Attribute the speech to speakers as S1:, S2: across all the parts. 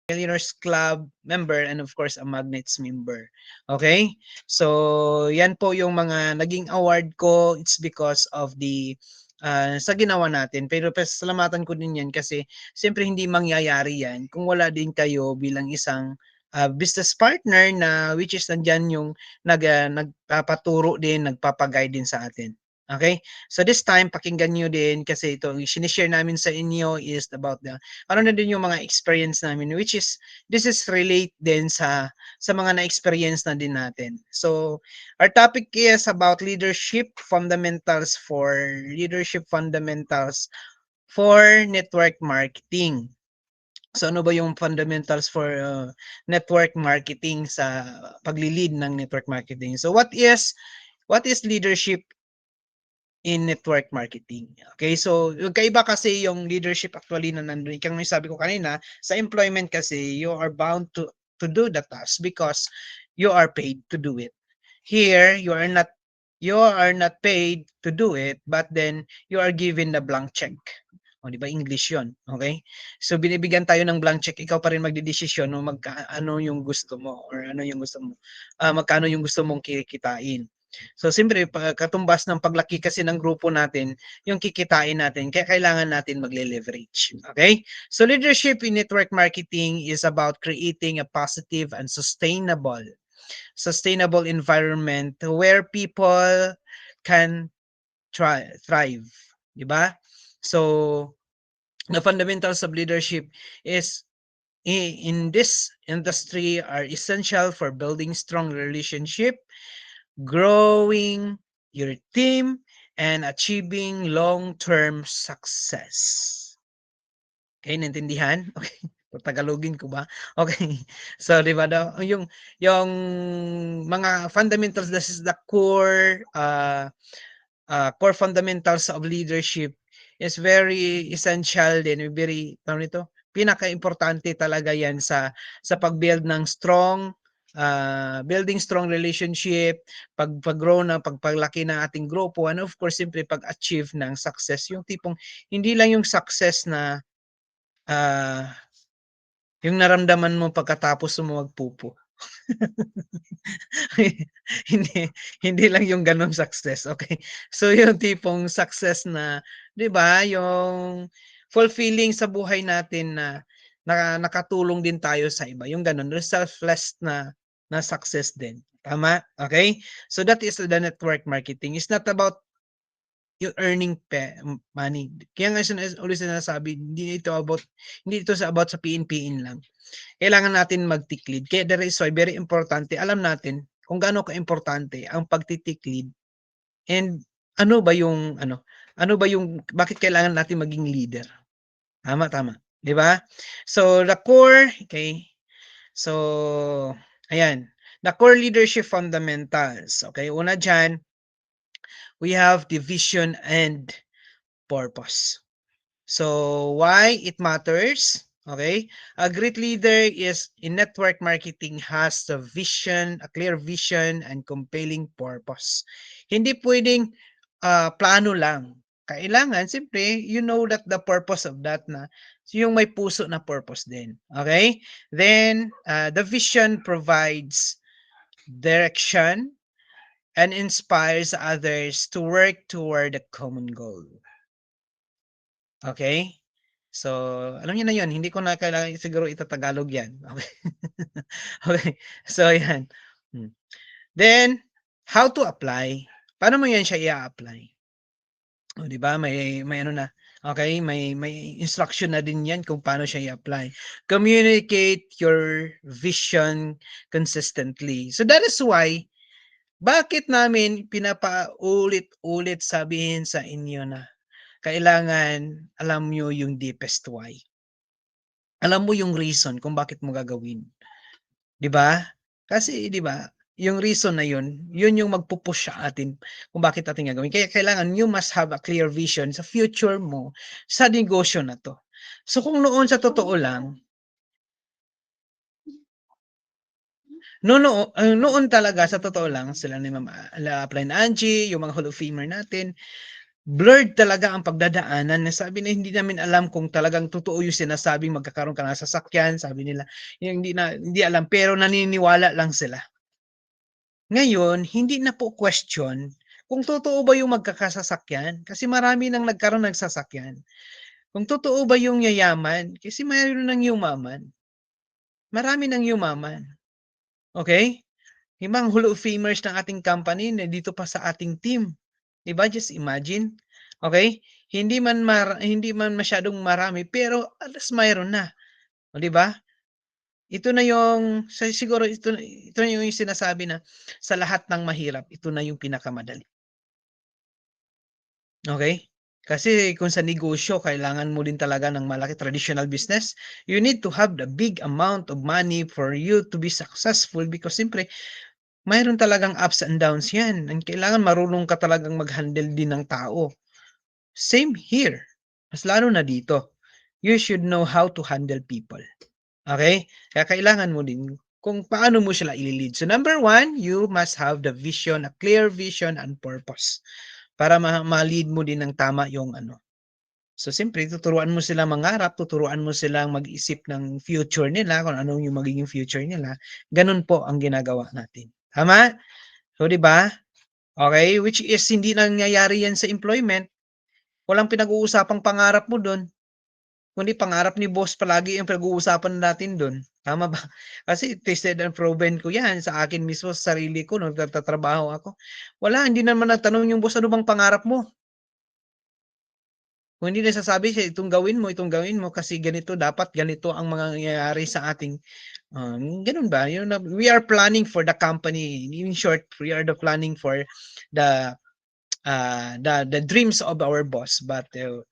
S1: Millionaires Club member, and of course, a Magnets member. Okay? So, yan po yung mga naging award ko. It's because of the sa ginawa natin. Pero pasalamatan ko din yan kasi siyempre hindi mangyayari yan kung wala din kayo bilang isang business partner na which is nandyan yung nagpapaturo din, nagpapaguide din sa atin. Okay? So this time, pakinggan nyo din kasi ito, sinishare namin sa inyo is about the ano na din yung mga experience namin, which is this is relate din sa mga na-experience na din natin. So our topic is about leadership fundamentals for network marketing. So ano ba yung fundamentals for network marketing sa pagli-lead ng network marketing? So what is leadership in network marketing? Okay, so magkaiba kasi yung leadership actually na nandun. Kaya sabi ko kanina, sa employment kasi, you are bound to do the task because you are paid to do it. Here, you are not paid to do it, but then you are given the blank check. O, di ba English 'yon, okay? So binibigyan tayo ng blank check, ikaw pa rin magdedesisyon kung ano yung gusto mo or ano yung gusto mo, magkano yung gusto mong kikitain. So siyempre katumbas ng paglaki kasi ng grupo natin, yung kikitain natin kaya kailangan natin magle-leverage, okay? So leadership in network marketing is about creating a positive and sustainable environment where people can thrive, di ba? So the fundamentals of leadership is in this industry are essential for building strong relationship, growing your team, and achieving long-term success. Okay, naintindihan? Okay. Tagalogin ko ba? Okay. So, 'di ba daw yung mga fundamentals, this is the core fundamentals of leadership is very essential din, very ano nito, pinakaimportante talaga 'yan sa pag-build ng building strong relationship, pag-grow na pagpalaki ng ating grupo, and of course siyempre pag-achieve ng success. Yung tipong hindi lang yung success na ah, yung naramdaman mo pagkatapos mo magpupo. Hindi, hindi lang yung gano'ng success, okay? So yung tipong success na 'di ba, yung fulfilling sa buhay natin na nakatulong din tayo sa iba, yung gano'n, yung selfless na success din, tama? Okay? So that is the network marketing. It's not about yung earning money. Kaya nga ulit sinasabi, hindi ito sa PNPin lang. Kailangan natin magtiklid. Kaya there is why very importante, alam natin kung gaano kaimportante ang pagtitiklid and ano ba yung bakit kailangan natin maging leader. Tama, tama. 'Di ba? So the core, okay. So ayan, the core leadership fundamentals. Okay, una diyan, we have the vision and purpose. So why it matters? Okay? A great leader is in network marketing has a clear vision and compelling purpose. Hindi pwedeng plano lang. Kailangan siyempre you know that the purpose of that na yung may puso na purpose din. Okay? Then the vision provides direction and inspires others to work toward a common goal. Okay? So, alam niyo na 'yun, hindi ko na kailangan siguro ita-Tagalog 'yan, okey. Okey, so 'yan, hmm. Then, how to apply? Paano mo 'yan siya i-a-apply? Oh, 'di ba may ano na, okey, may instruction na din 'yan kung paano siya i-apply. Communicate your vision consistently. So, that is why bakit namin pinapaulit-ulit sabihin sa inyo na kailangan alam niyo yung deepest why. Alam mo yung reason kung bakit mo gagawin, 'di ba? Kasi 'di ba, yung reason na yun, yun yung magpu-push sa atin kung bakit natin gagawin. Kaya kailangan you must have a clear vision sa future mo sa negosyo na 'to. So kung noon sa totoo lang, noon talaga sa totoo lang sila ni Ma'am Apply Angie, yung mga Hall of Famer natin, blurred talaga ang pagdadaanan na sabi na hindi namin alam kung talagang totoo yung sinasabing magkakaroon ka ng sasakyan, sabi nila, yung hindi alam pero naniniwala lang sila. Ngayon, hindi na po question kung totoo ba yung magkakasasakyan kasi marami nang nagkaroon ng sasakyan. Kung totoo ba yung yayaman kasi mayroon ng yumaman, marami ng yumaman, okey? Yung mga Hall of Famers ng ating company nandito pa sa ating team, 'di ba, just imagine, okey? Hindi man masyadong marami pero at least mayroon na, oh, 'di ba? Ito na yung siguro ito na yung sinasabi na sa lahat ng mahirap ito na yung pinakamadali, okey? Kasi kung sa negosyo kailangan mo din talaga ng malaki traditional business, you need to have the big amount of money for you to be successful because siyempre mayroon talagang ups and downs 'yan and kailangan marunong ka talagang mag-handle din ng tao. Same here, mas lalo na dito. You should know how to handle people, okey? Kaya kailangan mo din kung paano mo sila ile-lead. So number one, you must have the vision, a clear vision and purpose para ma-lead mo din ng tama yung ano. So siyempre tuturuan mo silang mangarap, tuturuan mo silang mag-isip ng future nila, kung ano yung magiging future nila, gano'n po ang ginagawa natin, tama? So 'di ba? Okey, which is hindi nangyayari 'yan sa employment, walang pinag-uusapang pangarap mo dun, kundi pangarap ni boss palagi ang pinag-uusapan natin dun, tama ba? Kasi tested and proven ko 'yan sa akin mismo, sa sarili ko nung nagtatrabaho ako. Wala, hindi naman nagtanong yung boss, "Ano bang pangarap mo?" Kung hindi nasasabi siya, itong gawin mo kasi ganito dapat ganito ang mangyayari sa ating, gano'n ba? Yun na we are planning for the company. In short, we are the planning for the the dreams of our boss, but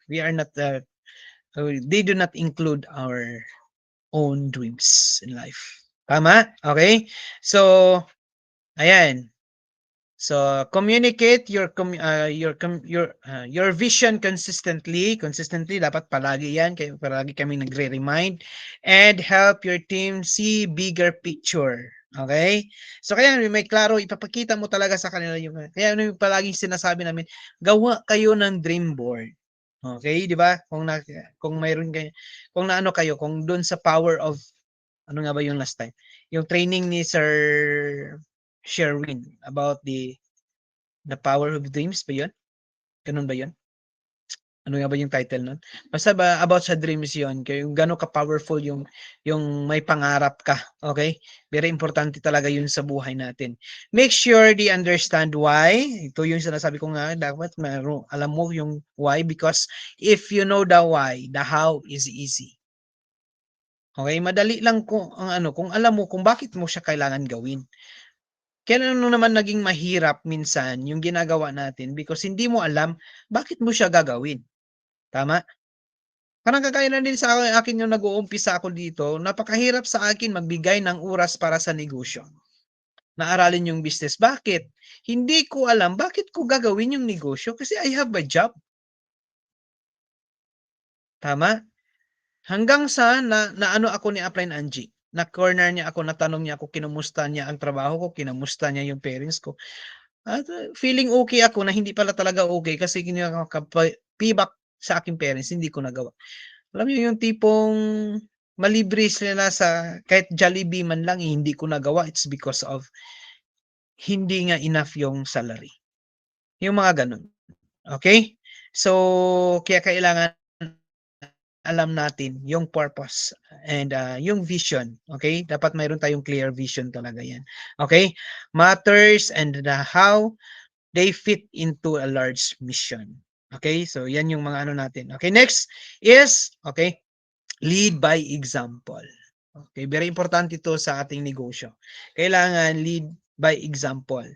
S1: we are not they do not include our own dreams in life. Tama? Okay? So, ayan. So, communicate your vision consistently dapat palagi 'yan, kaya palagi kaming nagre-remind and help your team see bigger picture, okay? So, kaya may klaro ipapakita mo talaga sa kanila yung kaya ano yung palaging sinasabi namin, gawa kayo ng dream board, okay, 'di ba? Kung mayroon kayo kung naano kayo, kung dun sa Power of ano nga ba yung last time, yung training ni Sir Sherwin about The Power of Dreams ba 'yun? Gano'n ba 'yun? Ano nga ba yung title nun? Basta ba about sa dreams 'yun, kaya yung gaano ka-powerful yung may pangarap ka, okey? Very importante talaga 'yun sa buhay natin. Make sure they understand why, ito yung sinasabi ko nga dapat alam mo yung why because if you know the why, the how is easy. Okey, madali lang kung ang ano, kung alam mo kung bakit mo siya kailangan gawin. Kaya ano naman naging mahirap minsan yung ginagawa natin because hindi mo alam bakit mo siya gagawin, tama? Parang kagaya na din sa akin yung nag-uumpisa ako dito, napakahirap sa akin magbigay ng oras para sa negosyo, na aralin yung business. Bakit? Hindi ko alam bakit ko gagawin yung negosyo kasi I have a job, tama? Hanggang sa naano ako ni Upline Angie, na-corner niya ako, natanong niya ako, kinumusta niya ang trabaho ko, kinamusta niya yung parents ko. At, feeling okey ako na hindi pala talaga okey kasi payback sa aking parents hindi ko nagawa. Alam niyo yung tipong malibre sila sa kahit Jollibee man lang, hindi ko nagawa, it's because of hindi nga enough yung salary, yung mga gano'n, okey? So, kaya kailangan alam natin yung purpose and, yung vision, okey? Dapat mayroon tayong clear vision talaga 'yan, okey? Matters and the how they fit into a large mission. Okay? So, yan yung mga ano natin. Okay, next is, okay, lead by example. Okay, very importante ito sa ating negosyo. Kailangan lead by example.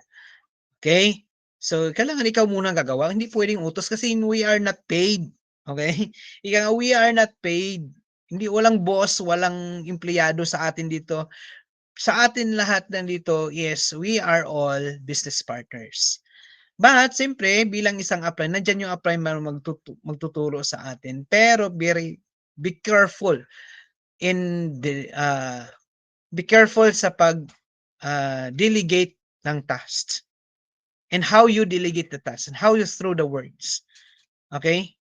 S1: Okay? So, kailangan ikaw muna ang gagawa. Hindi pwedeng utos kasi we are not paid. Okay? Ika nga, we are not paid. Hindi, walang boss, walang empleyado sa atin dito. Sa atin lahat nandito is we are all business partners. But siyempre bilang isang upline, nandiyan yung upline na magtuturo sa atin. Pero be careful in be careful sa delegate ng tasks and how you delegate the tasks and how you throw the words. Okay?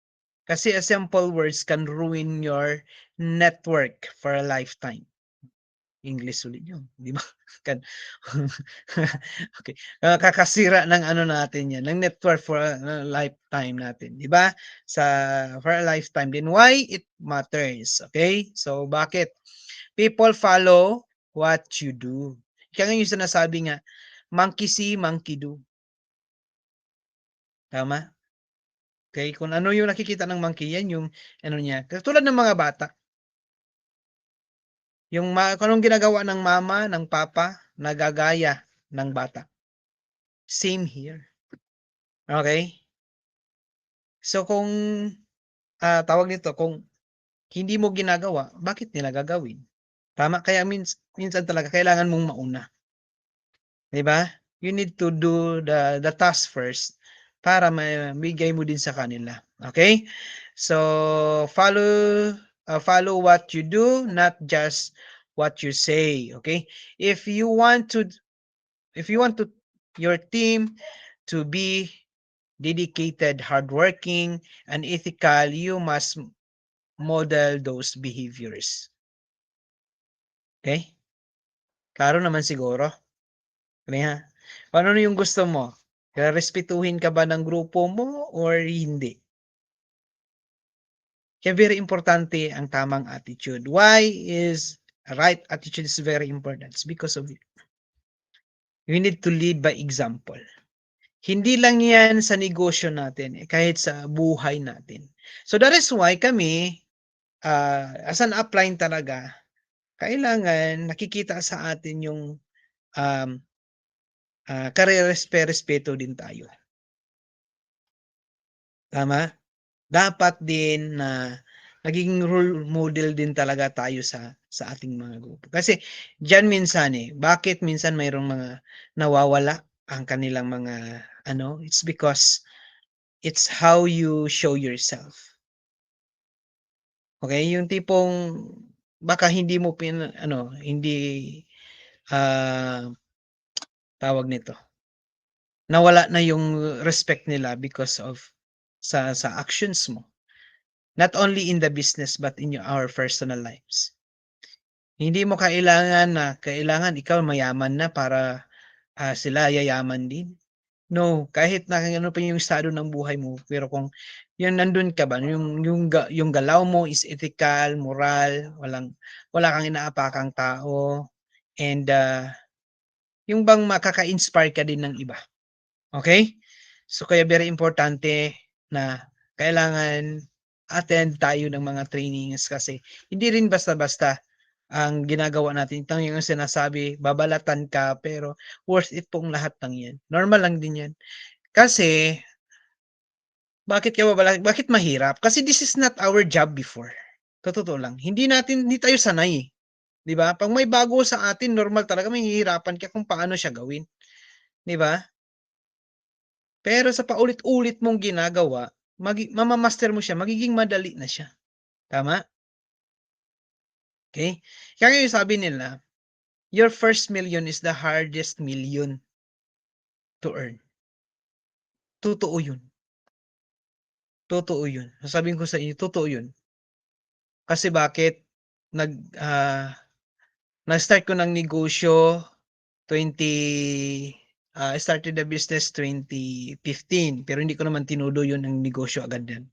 S1: Kasi a simple words can ruin your network for a lifetime. English ulit yun, 'di ba? Kan okey, kakasira ng ano natin 'yan, ng network for a lifetime natin, 'di ba? Sa for a lifetime din. Why it matters, okay? So, bakit? People follow what you do. Kaya nga yung sinasabi nga, monkey see, monkey do, tama? Okey, kung ano yung nakikita ng monkey, yan yung ano niya. Katulad ng mga bata, yung kung anong ginagawa ng mama, ng papa, nagagaya ng bata. Same here, okey? So kung, tawag nito, kung hindi mo ginagawa, bakit nila gagawin, tama? Kaya minsan talaga kailangan mong mauna, 'di ba? You need to do the task first para maibigay mo din sa kanila, okey? So follow what you do, not just what you say, okey? If you want to if you want to your team to be dedicated, hardworking, and ethical, you must model those behaviors. Okay? Klaro naman siguro? Kaya, ano na yung gusto mo? Rerespetuhin ka ba ng grupo mo or hindi? Kaya very importante ang tamang attitude. Why is right attitude is very important? It's because of we need to lead by example. Hindi lang yan sa negosyo natin, kahit sa buhay natin. So that is why kami, as an upline talaga, kailangan nakikita sa atin yung, um, karerespe-respeto din tayo, tama? Dapat din na naging role model din talaga tayo sa ating mga grupo. Kasi diyan minsan, bakit minsan mayroong mga nawawala ang kanilang mga ano, it's because it's how you show yourself. Okay, yung tipong baka hindi mo hindi, ah, tawag nito, nawala na yung respect nila because of sa actions mo. Not only in the business but in our personal lives. Hindi mo kailangan ikaw mayaman na para, sila yayaman din. No, kahit na ano pa yung estado ng buhay mo, pero kung yung nandun ka ba, yung galaw mo is ethical, moral, wala kang inaapakang tao, and, yung bang makaka-inspire ka din ng iba, okey? So, kaya very importante na kailangan attend tayo ng mga trainings kasi hindi rin basta-basta ang ginagawa natin. Ito yung sinasabi, babalatan ka pero worth it pong lahat ng 'yan. Normal lang din 'yan. Kasi bakit mahirap? Kasi this is not our job before. Sa totoo lang. Hindi tayo sanay, 'di ba? 'Pag may bago sa atin normal talaga mahihirapan ka kung paano siya gawin, 'di ba? Pero sa paulit-ulit mong ginagawa, mama-master mo siya, magiging madali na siya, tama? Okey? Kaya yung sabi nila, your first million is the hardest million to earn. Totoo yun, totoo yun. Sasabihin ko sa inyo, totoo yun. Kasi bakit? Nag, ah, nag-start ko ng negosyo 20 I started the business 2015 pero hindi ko naman tinudo yun ang negosyo agad yan.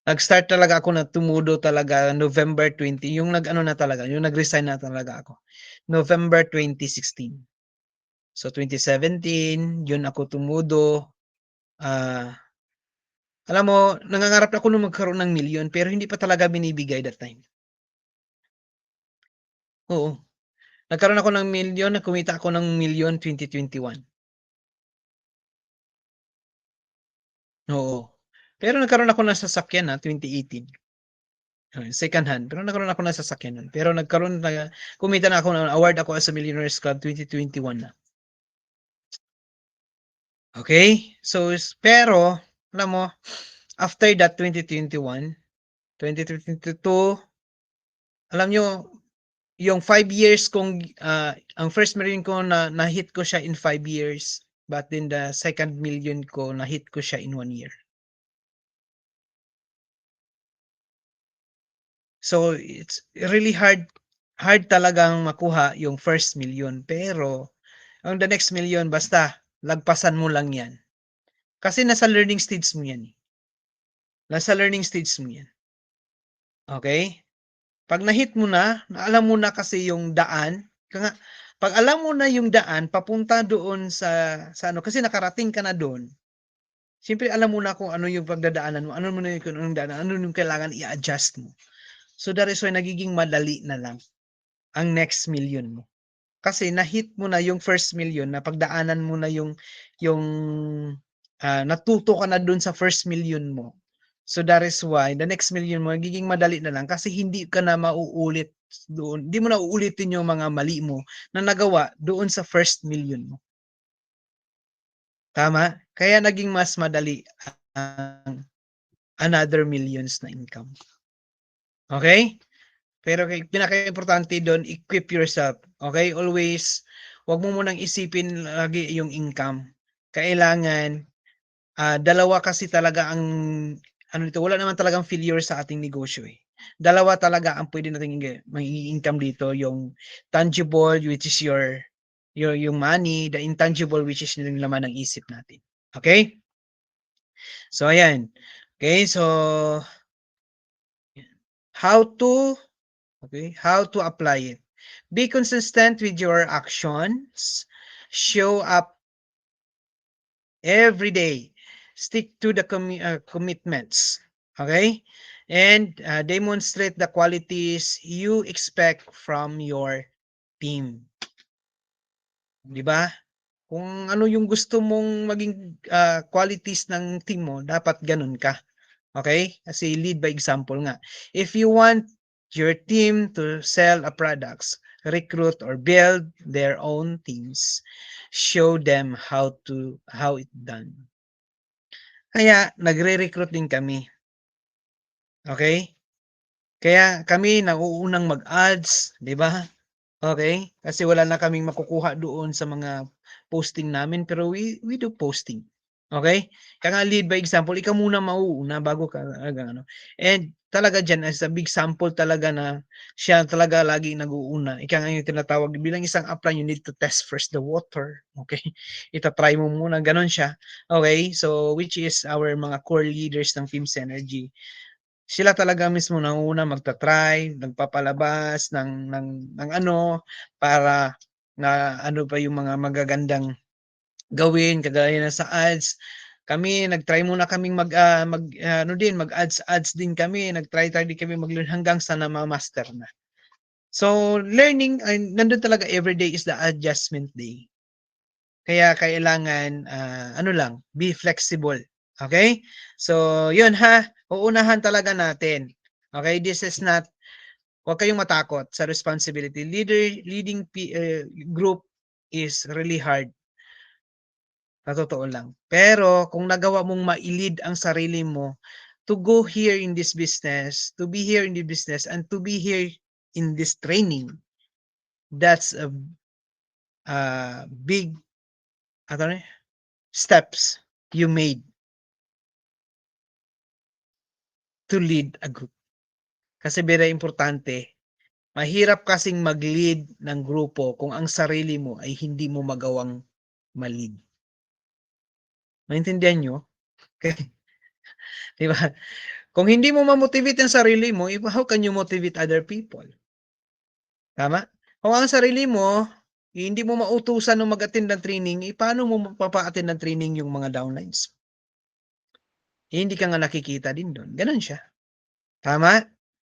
S1: Nag-start talaga ako na tumudo talaga November 20 yung nag-ano na talaga, yung nag-resign na talaga ako, November 2016. So 2017 yun ako tumudo, ah, alam mo nangangarap ako na magkaroon ng milyon pero hindi pa talaga binibigay that time. Oo, nagkaroon ako ng milyon, kumita ako ng milyon 2021. Oo, pero nagkaroon ako ng sasakyan, 2018. Second hand, pero nagkaroon ako ng sasakyan nun. Pero kumita na ako ng award ako as a Millionaires Club 2021 na. Okey? Pero alam mo, after that 2021, 2022, alam niyo yung 5 years kong, ang first million ko na-hit ko siya in 5 years, but then the second million ko na-hit ko siya in 1 year. So, it's really hard talagang makuha yung first million, pero ang the next million basta lagpasan mo lang 'yan. Kasi nasa learning stage mo 'yan, eh, nasa learning stage mo 'yan, okey? 'Pag na-hit mo na, alam mo na kasi yung daan, ika nga 'pag alam mo na yung daan papunta doon sa ano, kasi nakarating ka na do'n, siyempre alam mo na kung ano yung pagdadaanan mo, alam mo na yung kung anong daanan, ano yung kailangan i-adjust mo. So, that is why nagiging madali na lang ang next million mo. Kasi na-hit mo na yung first million, napagdaanan mo na yung, natuto ka na dun sa first million mo. So that is why the next million mo magiging madali na lang kasi hindi ka na mauulit doon, hindi mo na uulitin yung mga mali mo na nagawa doon sa first million mo, tama? Kaya naging mas madali ang another millions na income, okey? Pero pinakaimportante dun, equip yourself, okey? Always, 'wag mo munang isipin lagi yung income. Kailangan, dalawa kasi talaga ang ano nito, wala naman talagang failure sa ating negosyo, eh. Dalawa talaga ang puwede nating mai-income dito, yung tangible, which is yung money, the intangible, which is yung laman ng isip natin, okey? So ayan, okey, so how to how to apply it. Be consistent with your actions. Show up every day. Stick to the commitments. Okay? And demonstrate the qualities you expect from your team. Di ba? Kung ano yung gusto mong maging qualities ng team mo, dapat ganun ka. Okay? Kasi lead by example nga. If you want your team to sell a products, recruit or build their own teams, show them how it done. Kaya nagre-recruit din kami. Okay? Kaya kami nauunang mag-ads, 'di ba? Okay? Kasi wala na kaming makukuha doon sa mga posting namin pero we do posting. Okay? Kaya nga lead by example, ikaw muna mauuna bago ka ano. And talaga diyan as a big sample talaga na siya talaga laging nag-uuna. Ika nga yung tinatawag bilang isang upline, you need to test first the water. Okay? Ita-try mo muna, gano'n siya. Okay? So, which is our mga core leaders ng Team Synergy. Sila talaga mismo nangunguna magta-try, nagpapalabas ng ano, para na ano pa yung mga magagandang gawin kagaya ng sa ads. Kami nag-try muna kaming ano din, mag-ads din kami, nag-try din kami mag-learn hanggang sa nama-master na. So, learning ay nandun talaga everyday is the adjustment day. Kaya kailangan, ano lang, be flexible, okay? So, yun ha, uunahan talaga natin, okay? This is not, huwag kayong matakot sa responsibility. Leading group is really hard, sa totoo lang. Pero kung nagawa mong ma-lead ang sarili mo to go here in this business, to be here in the business, and to be here in this training, that's a big ano steps you made to lead a group. Kasi very importante, mahirap kasing mag-lead ng grupo kung ang sarili mo ay hindi mo magawang ma-lead. Naintindihan niyo? 'Di ba? Kung hindi mo ma-motivate ang sarili mo, how can you motivate other people? Tama? Kung ang sarili mo, hindi mo mautusan na mag-attend ng training, paano mo mapapa-attend ng training yung mga downlines? Hindi ka nga nakikita din dun, gano'n siya, tama?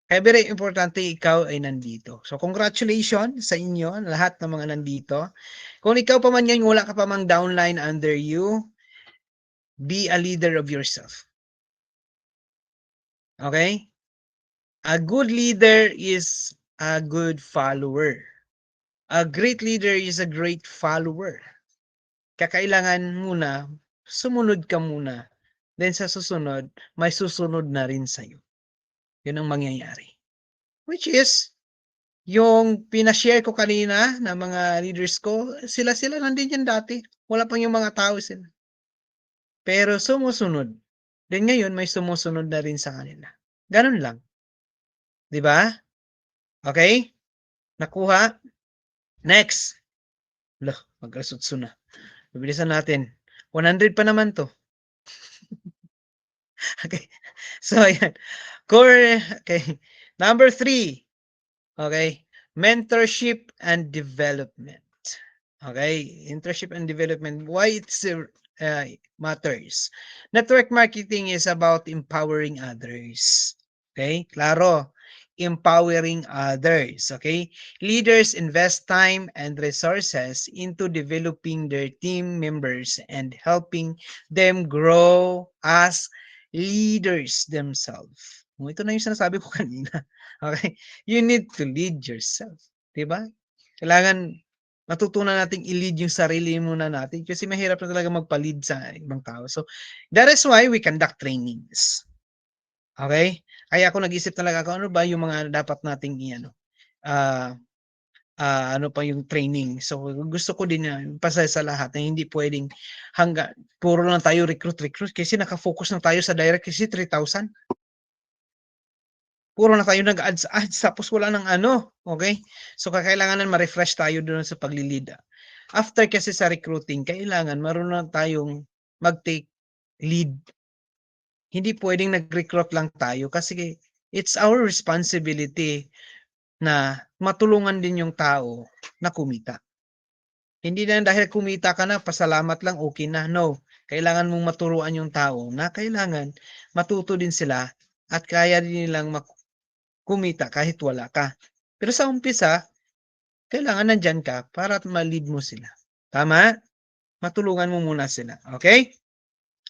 S1: Kaya very importante ikaw ay nandito. So congratulations sa inyo lahat ng mga nandito. Kung ikaw pa man ngayon wala ka pa mang downline under you, be a leader of yourself. Okay? A good leader is a good follower. A great leader is a great follower. Kakailangan muna, sumunod ka muna. Then sa susunod, may susunod na rin sa'yo. Yun ang mangyayari. Which is, yung pina-share ko kanina na mga leaders ko, sila-sila nandiyan yan dati. Wala pang yung mga tao sila. Pero sumusunod. Then ngayon may sumusunod na rin sa kanila. Gano'n lang. 'Di ba? Okay? Nakuha? Next. Hala, mag-asusutsu na. Bibilisan natin. 100 pa naman 'to. Okay. So ayan, okay. Number 3, okay, mentorship and development. Okay, mentorship and development. Why it's matters. Network marketing is about empowering others. Okay, klaro. Empowering others. Okay, leaders invest time and resources into developing their team members and helping them grow as leaders themselves. Ito na yung sinasabi ko kanina. Okay, you need to lead yourself. Diba? Kailangan matutunan nating i-lead yung sarili muna natin kasi mahirap na talaga magpa-lead sa ibang tao. So, that is why we conduct trainings. Okay? Kaya ako nag-isip talaga ako, ano ba yung mga dapat nating i-ano, ah, ano pa yung training. So, gusto ko din na pasaya sa lahat na hindi pwedeng puro lang tayo recruit kasi naka-focus na tayo sa direct kasi 3,000. Puro na tayo nag-ads tapos wala ng ano, okay? So kakailangan ma-refresh tayo doon sa pagli-lead. After kasi sa recruiting, kailangan marunong tayong mag-take lead. Hindi puwedeng nag-recruit lang tayo kasi it's our responsibility na matulungan din yung tao na kumita. Hindi na dahil kumita ka na, pasalamat lang, okay na. No, kailangan mong maturuan yung tao na kailangan matuto din sila at kaya din nilang kumita kahit wala ka. Pero sa umpisa, kailangan nandiyan ka para ma-lead mo sila. Tama? Matulungan mo muna sila. Okay?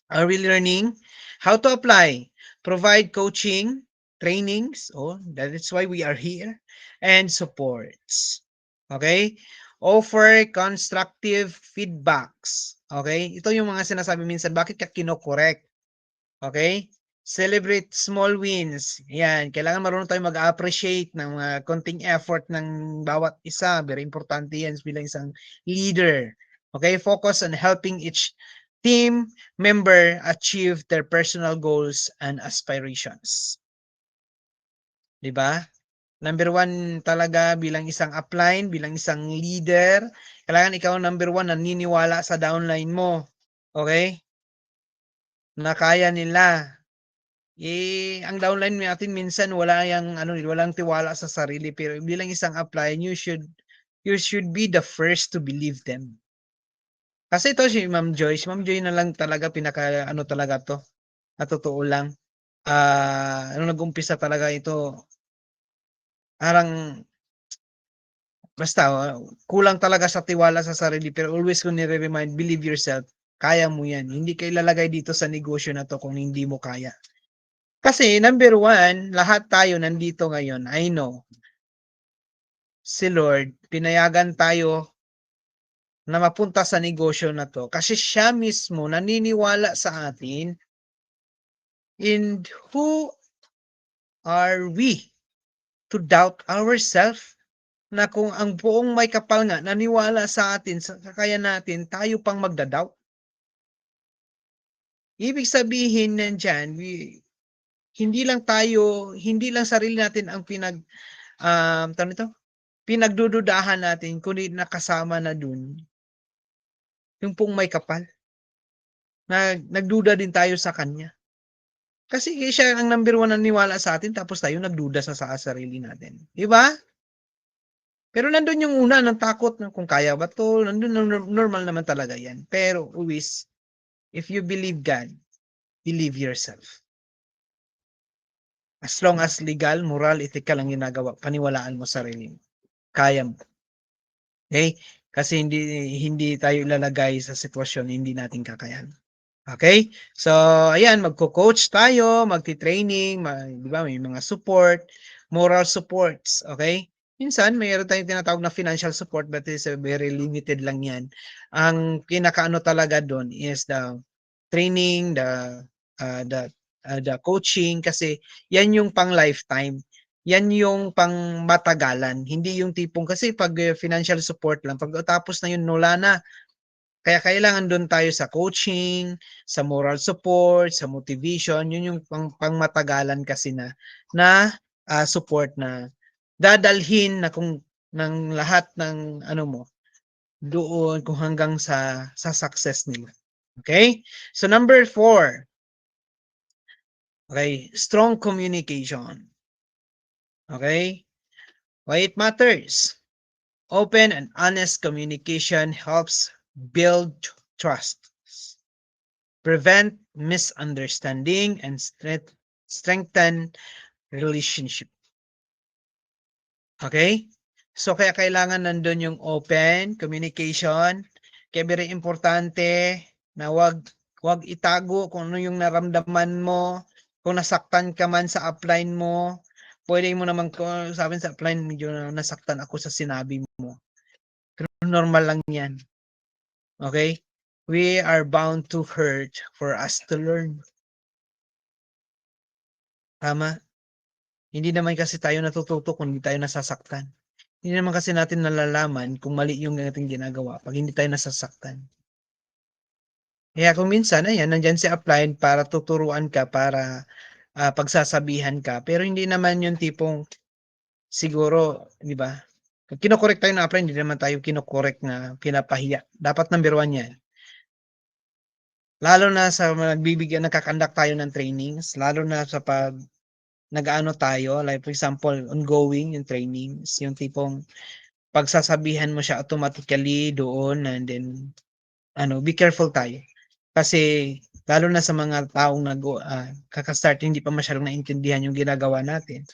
S1: Are we learning how to apply? Provide coaching, trainings. Oh, that is why we are here. And supports. Okay? Offer constructive feedbacks. Okay? Ito yung mga sinasabi minsan, bakit ka kino-correct? Okay? Celebrate small wins. Yan, kailangan marunong tayong mag-appreciate ng konting effort ng bawat isa. Very importante yan bilang isang leader. Okay? Focus on helping each team member achieve their personal goals and aspirations. 'Di ba? Number 1 talaga bilang isang upline, bilang isang leader, kailangan ikaw number 1 naniniwala sa downline mo. Okay? Na kaya nila. Ang downline natin minsan wala yang ano, walang tiwala sa sarili pero bilang isang upline you should be the first to believe them. Kasi ito si Ma'am Joy na lang talaga pinaka-ano talaga 'to, na totoo lang. Nung nag-umpisa talaga ito, parang basta kulang talaga sa tiwala sa sarili pero always ko nire-remind, believe yourself, kaya mo 'yan. Hindi ka ilalagay dito sa negosyo na 'to kung hindi mo kaya. Kasi number 1, lahat tayo nandito ngayon, I know si Lord pinayagan tayo na mapunta sa negosyo na 'to kasi siya mismo naniniwala sa atin, and who are we to doubt ourself na kung ang buong may kapal nga naniwala sa atin, sa kakayahan natin, tayo pang magda-doubt. Ibig sabihin nandiyan hindi lang sarili natin ang tawag nito, pinagdududahan natin kundi nakasama na dun yung pong may kapal. Nagduda din tayo sa kanya. Kasi siya ang number 1 naniwala sa atin tapos tayo nagduda sa sarili natin, 'di ba? Pero nandun yung una ng takot na kung kaya ba 'to, nandun normal naman talaga 'yan. Pero always, if you believe God, believe yourself. As long as legal, moral, ethical ang ginagawa, paniwalaan mo sarili mo, kaya mo. Okay? Kasi hindi hindi tayo ilalagay sa sitwasyon na hindi natin kakayahan. Okay? So, ayan, magco-coach tayo, magti-training, 'di ba, may mga support, moral supports, okay? Minsan mayroon tayong tinatawag na financial support but is very limited lang 'yan. Ang pinakaano talaga do'n is the training, uh, the, the coaching kasi 'yan yung pang-lifetime. 'Yan yung pang-matagalan, hindi yung tipong kasi 'pag financial support lang, pagkatapos na yun wala na. Kaya kailangan dun tayo sa coaching, sa moral support, sa motivation, yun yung pangmatagalan kasi na support na dadalhin na kung ng lahat ng ano mo doon kung hanggang sa success nila. Okay? So number 4, okay, strong communication. Okay? Why it matters? Open and honest communication helps build trust, prevent misunderstanding, and strengthen relationship. Okay? So kaya kailangan nandun yung open communication. Kaya very importante na wag itago kung ano yung naramdaman mo. Kung nasaktan ka man sa upline mo, pwede mo naman sabihin sa upline, medyo nasaktan ako sa sinabi mo. Pero normal lang yan. Okay? We are bound to hurt for us to learn. Tama? Hindi naman kasi tayo natututo kung hindi tayo nasasaktan. Hindi naman kasi natin nalalaman kung mali yung ating ginagawa pag hindi tayo nasasaktan. Kaya kung minsan, ayan, nandiyan si upline para tuturuan ka, para pagsasabihan ka. Pero hindi naman yung tipong siguro, di ba? Pag kinokorek tayo ng upline, hindi naman tayo kinokorek na pinapahiya. Dapat number 1 yan. Lalo na sa nagbibigyan, nagkakandak tayo ng trainings, lalo na sa pag nag-ano tayo, like for example, ongoing yung trainings, yung tipong pagsasabihan mo siya automatically doon, and then be careful tayo. Kasi lalo na sa mga taong kaka-start, hindi pa masyadong naintindihan yung ginagawa natin,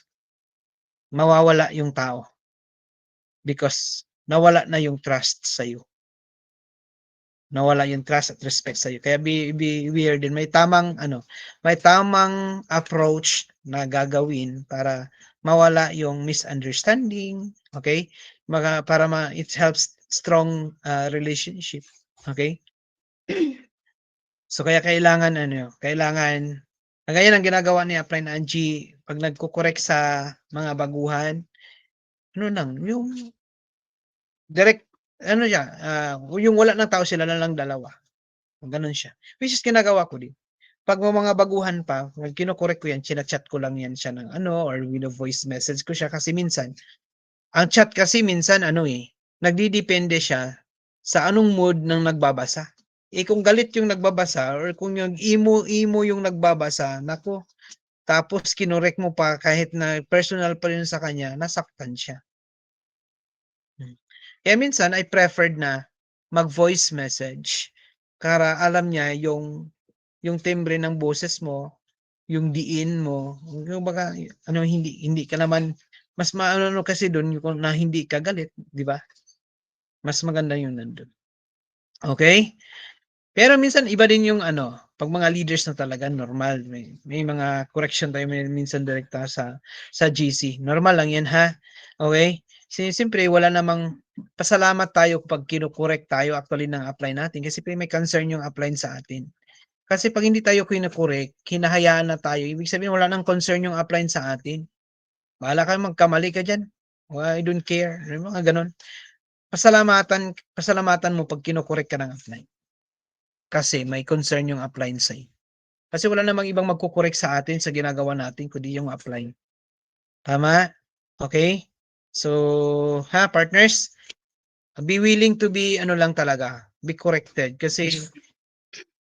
S1: mawawala yung tao because nawala na yung trust sa'yo. Nawala yung trust at respect sa'yo. Kaya be aware din. May tamang approach na gagawin para mawala yung misunderstanding, okay? It helps strong relationship, okay? So kaya kailangan kagaya ng ginagawa ni Upline Angie, 'pag nagko-correct sa mga baguhan, yung direct yung wala ng tao, sila na lang dalawa, gano'n siya. Which is ginagawa ko din. 'Pag may mga baguhan pa, kino-correct ko 'yan, china-chat ko lang 'yan siya ng or wino-voice message ko siya kasi minsan, ang chat kasi minsan nagdedepende siya sa anong mood ng nagbabasa. Kung galit yung nagbabasa or kung yung emo yung nagbabasa, naku, tapos kinorek mo pa kahit na personal pa rin sa kanya, nasaktan siya. Kaya minsan I preferred na mag-voice message para alam niya yung timbre ng boses mo, yung diin mo, yung baka hindi ka naman mas maano kasi dun yung na hindi ka galit, 'di ba? Mas maganda yung nandun. Okay? Pero minsan iba din yung 'pag mga leaders na talaga normal, may mga correction tayo minsan direkta sa GC. Normal lang 'yan, ha, okey? Siyempre wala namang pasalamat tayo 'pag kino-correct tayo actually ng upline natin kasi may concern yung upline sa atin. Kasi 'pag hindi tayo kino-correct, hinahayaan na tayo, ibig sabihin wala ng concern yung upline sa atin. "Bahala ka, magkamali ka diyan, I don't care." Yung mga gano'n. Pasalamatan mo 'pag kino-correct ka ng upline. Kasi may concern yung upline sa'yo. Kasi wala namang ibang magko-correct sa atin sa ginagawa natin kundi yung upline. Tama? Okay? So, partners, be willing to be lang talaga, be corrected kasi,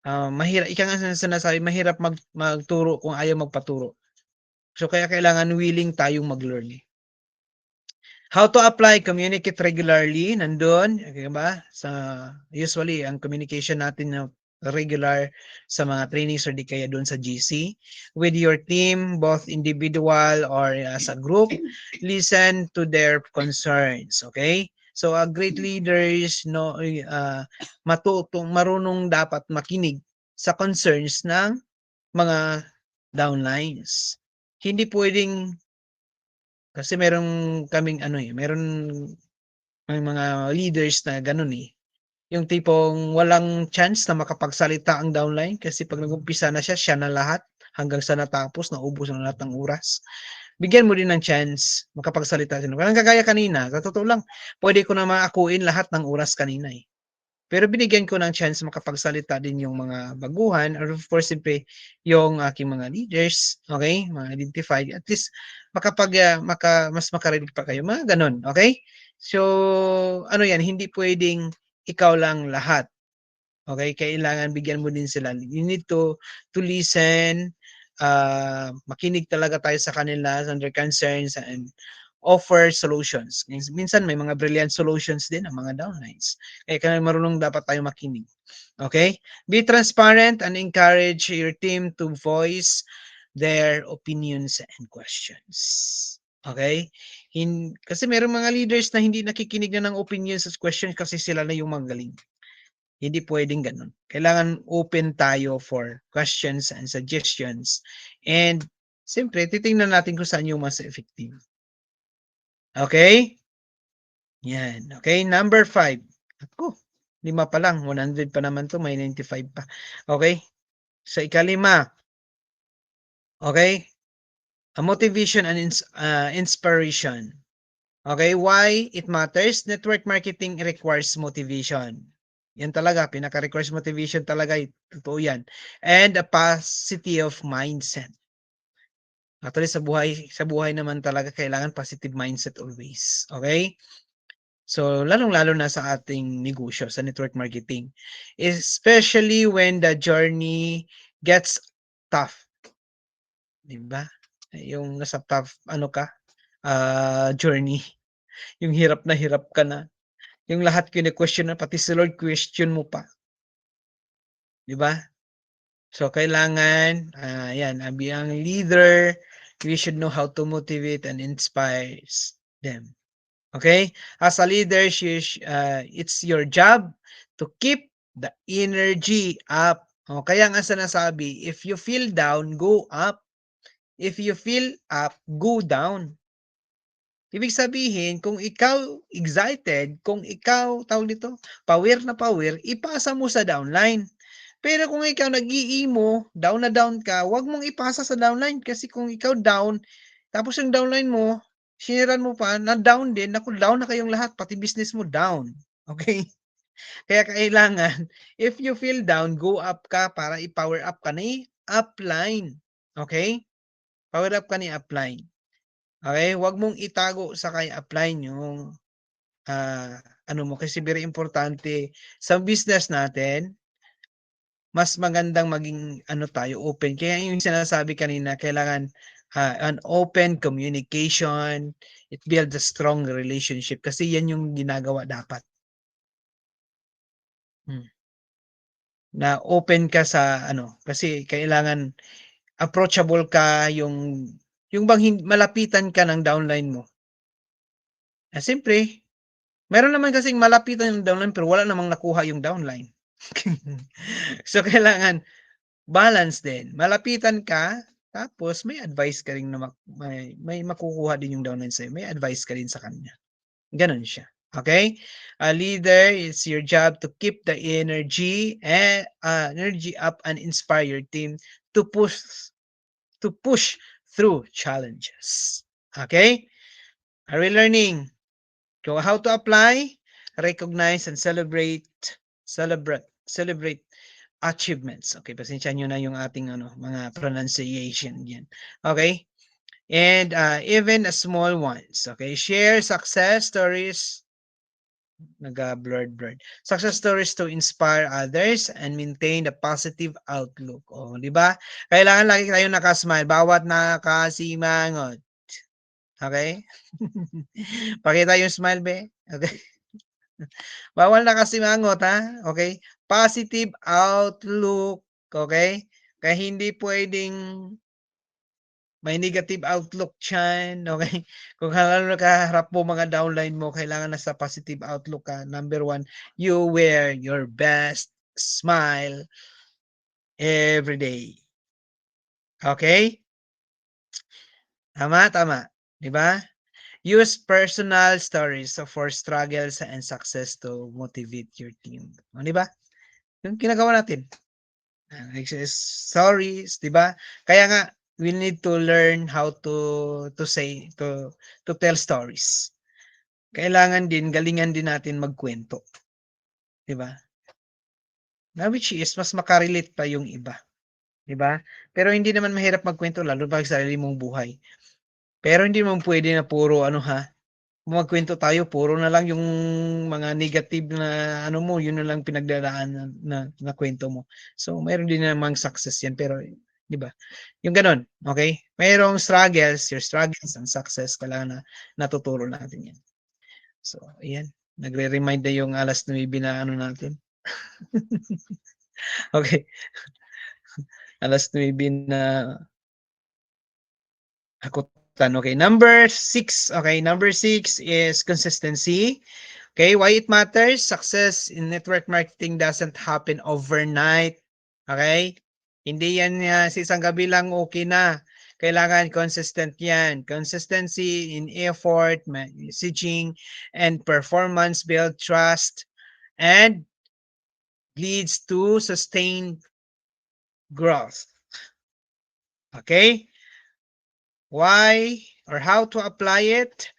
S1: ika nga sinasabi, mahirap magturo kung ayaw magpaturo. So, kaya kailangan willing tayong mag-learn, eh. How to apply, communicate regularly, nandun, di ba? Usually, ang communication natin na regular sa mga trainings or di kaya doon sa GC, with your team, both individual or as a group, listen to their concerns, okay? So, a great leader is marunong dapat makinig sa concerns ng mga downlines. Hindi pwedeng kasi meron may mga leaders na gano'n, yung tipong walang chance na makapagsalita ang downline kasi 'pag nag-umpisa na siya na lahat hanggang sa natapos, naubos na lahat ng oras. Bigyan mo din ng chance makapagsalita sila. Parang kagaya kanina, sa totoo lang, puwede ko namang akuin lahat ng oras kanina, Pero binigyan ko ng chance makapagsalita din yung mga baguhan or of course siyempre yung aking mga leaders, okey, mga identified at least mas makarinig pa kayo, mga gano'n, okey? So, ano 'yan, hindi puwedeng ikaw lang lahat, okey? Kailangan bigyan mo din sila. You need to listen, makinig talaga tayo sa kanila, sa their concerns and offer solutions. Minsan may mga brilliant solutions din ang mga downlines. Kaya marunong dapat tayong makinig, okey? Be transparent and encourage your team to voice their opinions and questions, okey? Kasi merong mga leaders na hindi nakikinig na ng opinions at questions kasi sila na yung magaling. Hindi puwedeng gano'n. Kailangan open tayo for questions and suggestions and siyempre titingnan natin kung saan yung mas effective. Okey? 'Yan, okey. Number 5. Naku, 5 pa lang, 100 pa naman 'to, may 95 pa. Okey, sa ikalima, okey, motivation and inspiration. Okey, why it matters? Network marketing requires motivation. 'Yan talaga, pinaka-requires motivation talaga, totoo 'yan. And a positive mindset. Actually sa buhay naman talaga kailangan positive mindset always, okey? So, lalong-lalo na sa ating negosyo, sa network marketing. Especially when the journey gets tough, 'di ba? Yung nasa tough ano ka, journey, yung hirap na hirap ka na, yung lahat kine-question na, pati si Lord question mo pa, 'di ba? So, kailangan, 'yan, bilang leader, we should know how to motivate and inspires them. Okay? As a leader, it's your job to keep the energy up. O kaya nga sinasabi, if you feel down, go up. If you feel up, go down. Ibig sabihin, kung ikaw excited, kung ikaw, tawag dito, power na power, ipasa mo sa downline. Pero kung ikaw nag-i-emo, down na down ka, wag mong ipasa sa downline kasi kung ikaw down, tapos yung downline mo, siniran mo pa na down din, naku down na kayong lahat, pati business mo down, okey? Kaya kailangan if you feel down, go up ka para i-power up ka ni upline, okey? Power up ka ni upline, okey? Wag mong itago sa kay upline yung, ano mo kasi very importante sa business natin, mas magandang maging ano tayo, open. Kaya yung sinasabi kanina kailangan, an open communication, it builds a strong relationship kasi yan yung ginagawa dapat. Hmm, na open ka sa ano, kasi kailangan approachable ka yung bang malapitan ka ng downline mo. Siyempre meron naman kasing malapitan yung downline pero wala namang nakuha yung downline. So, kailangan balance din, malapitan ka, tapos may advice ka rin na may makukuha din yung downline sa'yo, may advice ka rin sa kanya, gano'n siya, okey? A leader, it's your job to keep the energy up and inspire your team to push through challenges, okey? Are we learning? So, how to apply, recognize and celebrate achievements. Okay, pasensyahan niyo na yung ating ano, mga pronunciation diyan. Okay? And, even small ones, okay? Share success stories, blurred. Success stories to inspire others and maintain a positive outlook. Oh, 'di ba? Kailangan lagi tayong naka-smile bawat nakasimangot, okay? Pakita yung smile be, okay? Bawal nakasimangot, ha, okay? Positive outlook, okay? Kaya hindi puwedeng may negative outlook diyan, okey? Kung lalo na kaharap mo mga downline mo, kailangan nasa positive outlook ka. Number one, you wear your best smile every day, okey? Tama, 'di ba? Use personal stories for struggles and success to motivate your team, oh, 'di ba? Yung ginagawa natin. Stories, 'di ba? Kaya nga we need to learn how to tell stories. Kailangan din galingan din natin magkuwento, 'di ba? na which is mas maka-relate pa yung iba, 'di ba? Pero hindi naman mahirap magkwento lalo pa sa sarili mong buhay. Pero hindi naman puwede na puro ano, ha, magkwento tayo puro na lang yung mga negative na ano mo, yun na lang pinagdadaanan na kuwento mo. So, meron din namang success yan pero 'di ba? Yung gano'n, okey? Merong struggles, your struggles and success kailangan na natuturo natin yan. So, ayan, nagre-remind na yung 9:09 na ano natin. Okey, 9:09 na hakutan. Okay, number 6 is consistency. Okay, why it matters? Success in network marketing doesn't happen overnight. Okay? Hindi yan sa isang gabi lang okay na. Kailangan consistent yan. Consistency in effort, messaging, and performance build trust and leads to sustained growth. Okay? Why or how to apply it?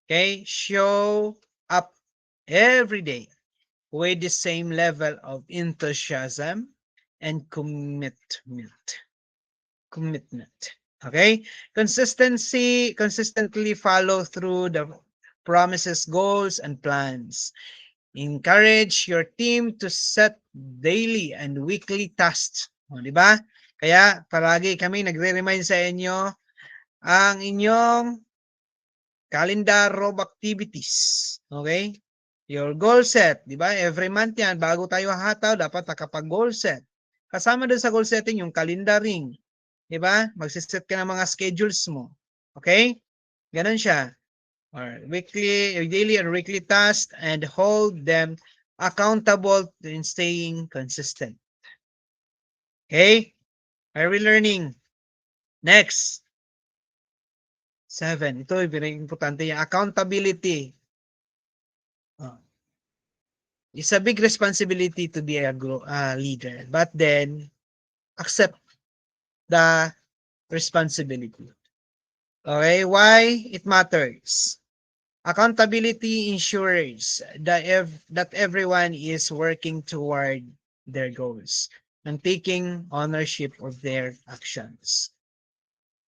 S1: Okay? Show up every day with the same level of enthusiasm and commitment. Okay? Consistently follow through the promises, goals, and plans. Encourage your team to set daily and weekly tasks. O, di ba? Kaya palagi kami nagre-remind sa inyo ang inyong calendar of activities. Okay? Your goal set, di ba? Every month yan, bago tayo hataw, dapat nakapag-goal set. Kasama dun sa goal setting, yung calendaring. Di ba? Magsiset ka ng mga schedules mo. Okay? Ganon siya. Or weekly, daily or weekly tasks and hold them accountable in staying consistent. Okay? Are we learning? Next. 7. Ito, very importante yung accountability. It's a big responsibility to be a leader, but then accept the responsibility. Okay, why it matters? Accountability ensures that everyone is working toward their goals and taking ownership of their actions.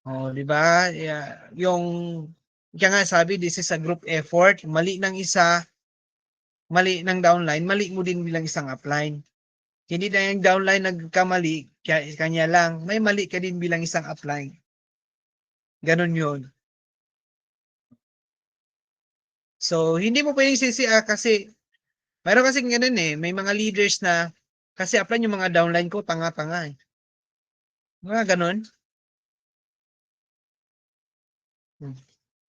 S1: Oh, 'di ba? Yeah, yung kaya nga sabi this is a group effort, mali ng isa, mali ng downline, mali mo din bilang isang upline. Hindi na yung downline nagkamali, kanya lang. May mali ka din bilang isang upline. Ganon yun. So, hindi mo pwedeng kasi, mayroon kasi ganun eh, may mga leaders na, kasi upline yung mga downline ko, tanga-tanga eh. Mga ganon.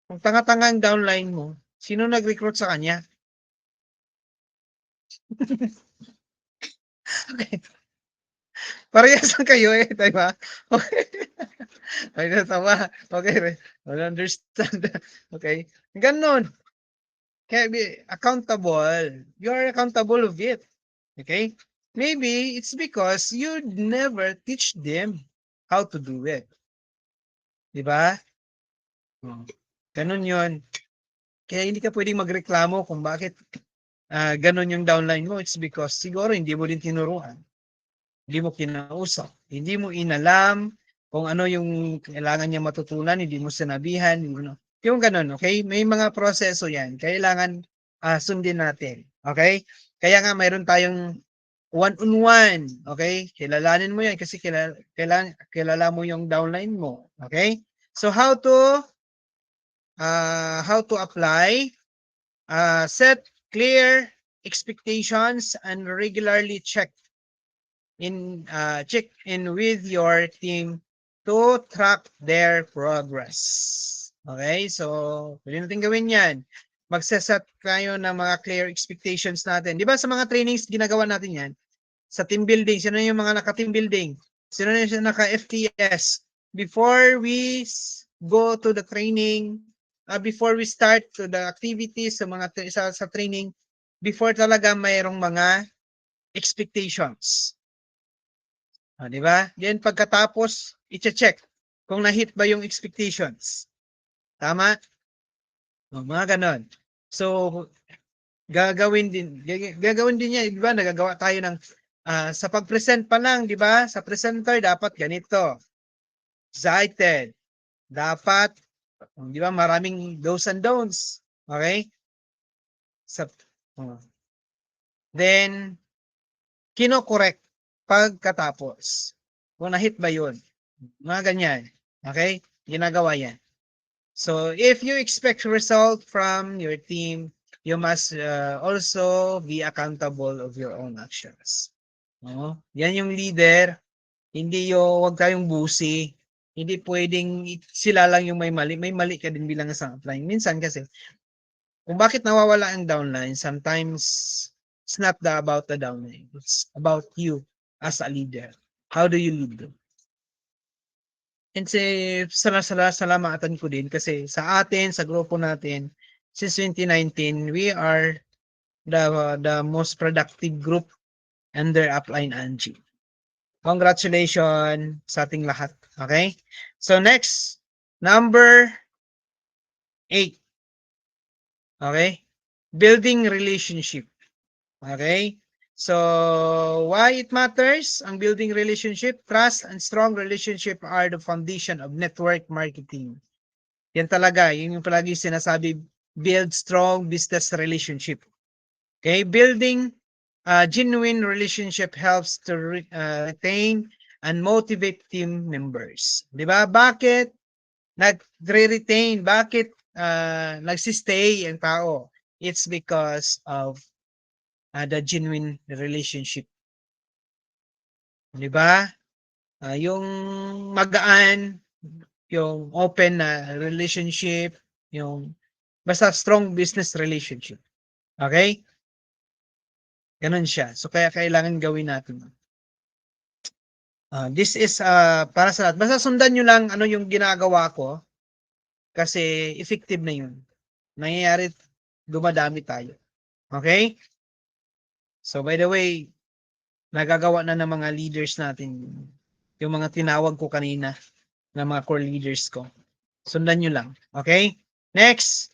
S1: Kung tanga-tanga ang downline mo, sino nag-recruit sa kanya? Okay. Parehas lang kayo eh, di ba? Okay. Ay, natawa. Okay, I understand. Okay. Ganon. Kaya be accountable. You are accountable of it. Okay? Maybe it's because you never teach them how to do it. Di ba? Ganun yun. Kaya hindi ka pwedeng magreklamo kung bakit ganun yung downline mo. It's because siguro hindi mo din tinuruan. Hindi mo kinausap. Hindi mo inalam kung ano yung kailangan niya matutunan. Hindi mo sinabihan. Yung ganun, okay? May mga proseso yan. Kailangan sundin natin. Okay? Kaya nga mayroon tayong one-on-one. Okay? Kilalanin mo yan kasi kilala mo yung downline mo. Okay? So how to apply? Set clear expectations and regularly check in with your team to track their progress. Okay? So, pwede natin gawin yan. Magsaset tayo ng mga clear expectations natin. Di ba sa mga trainings, ginagawa natin yan? Sa team building, sino yung mga naka-team building? Sino yung naka-FTS? Before we go to the training, before we start to the activities sa mga sa training, before talaga mayroong mga expectations. Di ba? Then pagkatapos, i-check kung na-hit ba yung expectations. Tama? Mga ganon. So, gagawin din niya, di ba? Nagagawa tayo ng Sa pag-present pa lang, di ba? Sa presenter, dapat ganito. Excited. Dapat, di ba, maraming do's and don'ts. Okay? Sa, oh. Then, kino-correct pagkatapos. Kung na-hit ba yun? Mga ganyan. Okay? Ginagawa yan. So, if you expect result from your team, you must also be accountable of your own actions. No? Yan yung leader. Hindi yung wag kayong busi. Hindi pwedeng sila lang yung may mali. May mali ka din bilang isang upline. Minsan kasi, kung bakit nawawala ang downline, sometimes it's not about the downline. It's about you as a leader. How do you lead them? And salamatan ko din kasi sa atin, sa grupo natin, since 2019, we are the most productive group under Upline Angie. Congratulations sa ating lahat. Okay? So next, number 8. Okay? Building relationship. Okay? So, why it matters? Ang building relationship, trust and strong relationship are the foundation of network marketing. Yan talaga, yun yung palagi sinasabi, build strong business relationship. Okay? Building a genuine relationship helps to retain and motivate team members. Di ba? Bakit nagre-retain? Bakit nagsistay ang tao? It's because of the genuine relationship. Di ba? Yung magaan, yung open na relationship, yung basta strong business relationship. Okay? Ganun siya. So, kaya kailangan gawin natin. This is para sa lahat. Basta sundan nyo lang ano yung ginagawa ko kasi effective na yun. Nangyayari, dumadami tayo. Okay? So, by the way, nagagawa na ng mga leaders natin yung mga tinawag ko kanina na mga core leaders ko. Sundan nyo lang. Okay? Next.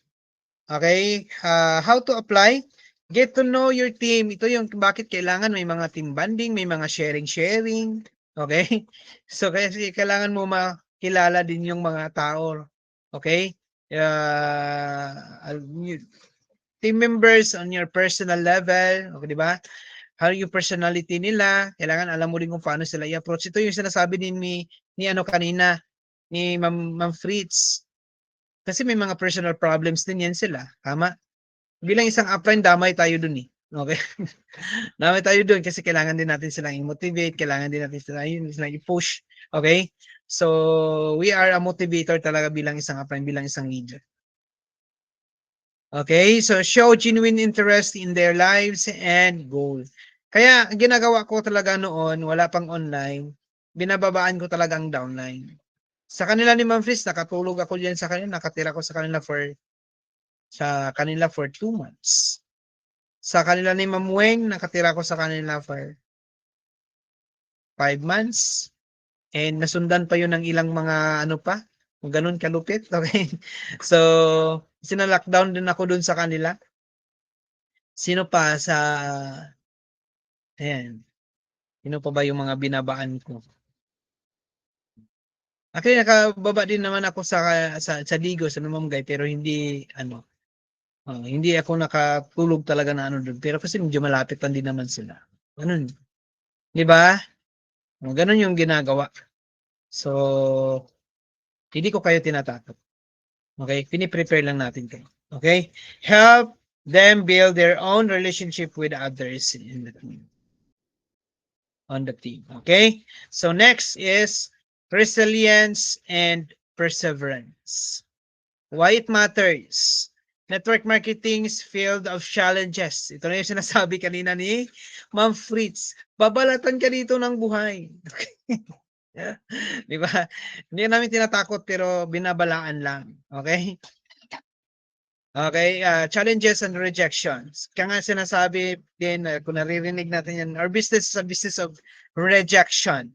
S1: Okay? How to apply? Get to know your team. Ito yung bakit kailangan may mga team bonding, may mga sharing. Okay? So, kasi kailangan mo makilala din yung mga tao. Okay? Team members on your personal level. Okay, di ba? How yung personality nila. Kailangan alam mo rin kung paano sila i-approach. Ito yung sinasabi din ni ano kanina, ni Ma'am Fritz. Kasi may mga personal problems din yan sila. Tama? Bilang isang upline, damay tayo dun eh. Okay? Damay tayo dun kasi kailangan din natin silang i-motivate, kailangan din natin silang i-push. Okay? So, we are a motivator talaga bilang isang upline, bilang isang leader. Okay? So, show genuine interest in their lives and goals. Kaya, ginagawa ko talaga noon, wala pang online, binababaan ko talaga ang downline. Sa kanila ni Ma'am Fritz, nakatulog ako diyan sa kanila, nakatira ko sa kanila for 2 months. Sa kanila ni Ma'am Weng, nakatira ko sa kanila for 5 months. And nasundan pa yun ng ilang mga ano pa, kung ganun kalupit. Okay. So, sinalockdown din ako dun sa kanila. Sino pa sa, ayan, sino pa ba yung mga binabaan ko? Actually, nakababa din naman ako sa Ligo, sa Namamgay, pero hindi, hindi ako nakatulog talaga na ano doon. Pero kasi medyo malapit lang din naman sila. Ganun. Di ba? Ganun yung ginagawa. So, hindi ko kayo tinatakot. Okay? Piniprepare lang natin kayo. Okay? Help them build their own relationship with others in the team. On the team. Okay? So, next is resilience and perseverance. Why it matters? Network marketing is filled of challenges. Ito na yung sinasabi kanina ni Ma'am Fritz. Babalatan ka dito ng buhay. Di ba? Hindi namin tinatakot pero binabalaan lang. Okay? Okay, challenges and rejections. Kaya nga sinasabi din, kung naririnig natin yan, our business is a business of rejection.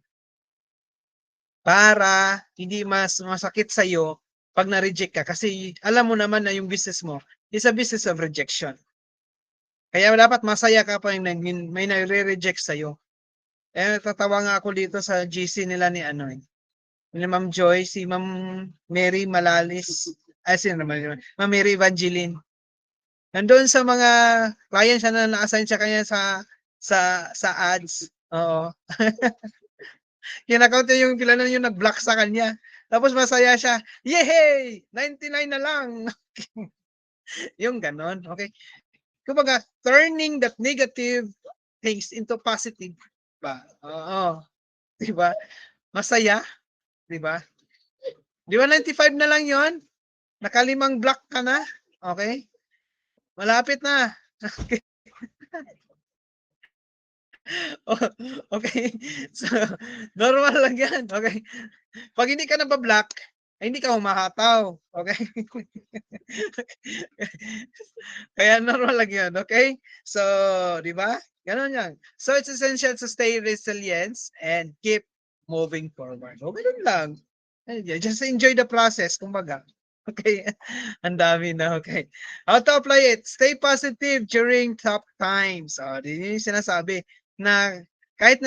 S1: Para hindi masakit sa'yo pag na-reject ka. Kasi alam mo naman na yung business mo is a business of rejection. Kaya dapat masaya ka pa yung may nare-reject sa'yo. Natatawa nga ako dito sa GC nila ni ano, ni Ma'am Joy, si Ma'am Mary Malalis. Sino naman yun? Ma'am Mary Evangeline. Nandoon sa mga client siya na na-assign sa kanya sa ads. Oo. Kinakaunti yung kilala yung nag-block sa kanya. Tapos masaya siya. Yehey! 99 na lang. Yung ganon. Okay. Kumbaga, turning that negative things into positive. Ba? Oo. Di ba? Masaya. Di ba? Di ba 95 na lang yon? Nakalimang block ka na. Okay? Malapit na. Oh, okay. So, normal lang yan. Okay. Pag hindi ka nabablock, ay hindi ka humahataw. Okay? Kaya normal lang yun. Okay? So, di ba? Ganon yan. So, it's essential to stay resilient and keep moving forward. O, ganun lang. Just enjoy the process, kumbaga. Okay? Ang dami na, okay. How to apply it? Stay positive during tough times. Yun yung sinasabi na kahit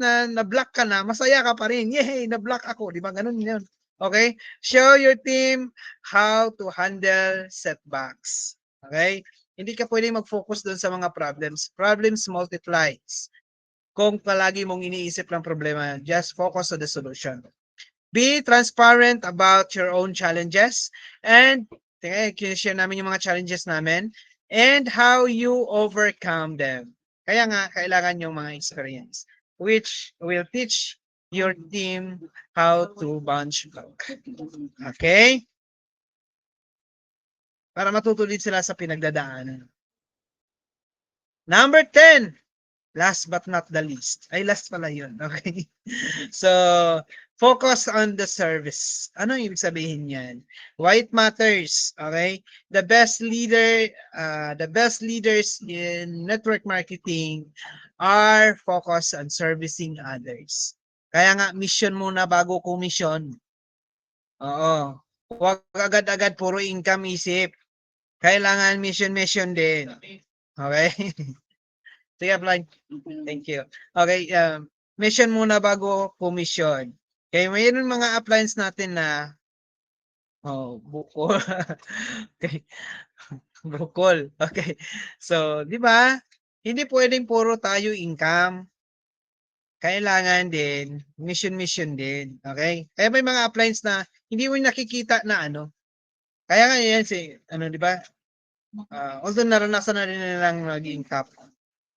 S1: na na-block ka na, masaya ka pa rin. Yay, na-block ako, 'di ba? Ganun 'yun. Okay? Show your team how to handle setbacks. Okay? Hindi ka pwedeng mag-focus doon sa mga problems. Problems multiplies. Kung palagi mong iniisip ng problema, just focus on the solution. Be transparent about your own challenges and share namin yung mga challenges namin and how you overcome them. Kaya nga, kailangan yung mga experience which will teach your team how to bounce back. Okay? Para matutuloy sila sa pinagdadaanan. Number 10, last but not the least. Ay, last pala yun. Okay? So, focus on the service. Ano yung ibig sabihin yan? Why it matters? Okay? The best leaders in network marketing are focused on servicing others. Kaya nga, mission muna bago commission. Oo. Huwag agad-agad puro income isip. Kailangan mission din. Okay? Sige, Blind. Thank you. Okay, mission muna bago commission. Okay, mayroon mga appliance natin na buko. Okay. Bukol. Okay. So, 'di ba? Hindi pwedeng puro tayo income. Kailangan din mission din. Okay? Kaya may mga appliance na hindi mo nakikita na ano. Kaya nga yan si ano, 'di ba? Although naranasan na rin nilang maging top.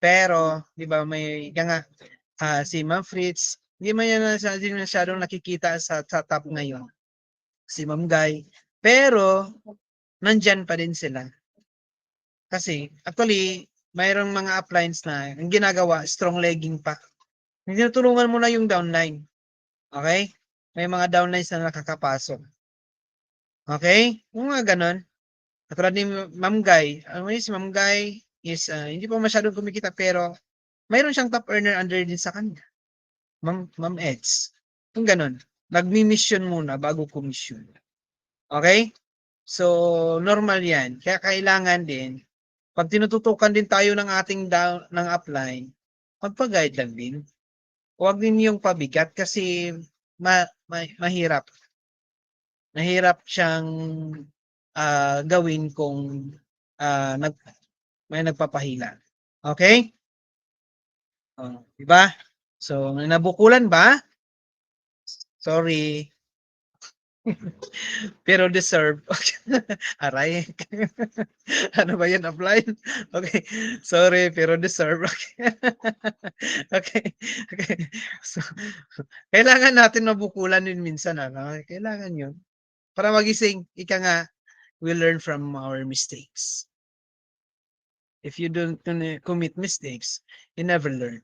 S1: Pero, 'di ba, may nga si Ma'am Fritz, hindi man yan masyadong nakikita sa top ngayon. Si Ma'am Guy. Pero, nandyan pa din sila. Kasi, actually, mayroong mga appliance na ang ginagawa, strong legging pa. Tinutulungan mo na yung downline. Okay? May mga downlines na nakakapasok. Okay? Yung mga ganon. Katulad ni Ma'am Guy. Si Ma'am Guy is hindi pa masyadong kumikita pero mayroon siyang top earner under din sa kanya. Ma'am Eds. Yung ganon. Nagmi-mission muna bago commission. Okay? So, normal yan. Kaya kailangan din, pag tinututukan din tayo ng ating ng upline, magpa-guide lang din. Huwag din yung pabigat kasi mahirap. Mahirap siyang gawin kung may nagpapahila. Okay? Di ba? So, nabukulan ba? Sorry. Pero deserve. Aray. Ano ba yan, offline? Okay. Sorry, pero deserve. Okay. Okay. So, kailangan natin mabukulan yun minsan. Ano? Kailangan yun. Para magising, ika nga, we learn from our mistakes. If you don't commit mistakes, you never learn.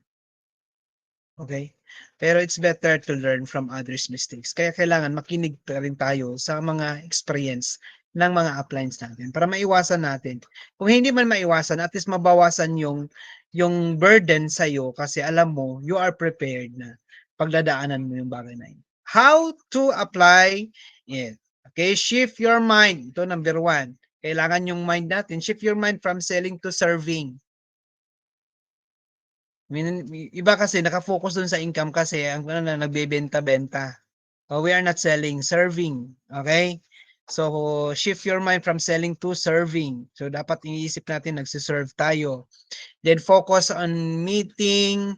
S1: Okay? Pero it's better to learn from others' mistakes. Kaya kailangan makinig pa rin tayo sa mga experience ng mga uplines natin para maiwasan natin. Kung hindi man maiwasan, at least mabawasan yung burden sa iyo kasi alam mo, you are prepared na pagdadaanan mo yung bagay na yun. How to apply it? Okay, shift your mind. Ito number 1. Kailangan yung mind natin, shift your mind from selling to serving. Iba kasi naka-focus dun sa income kasi ang ano na nagbebenta-benta. We are not selling, serving. Okay? So, shift your mind from selling to serving. So, dapat iniisip natin nagsiserve tayo. Then, focus on meeting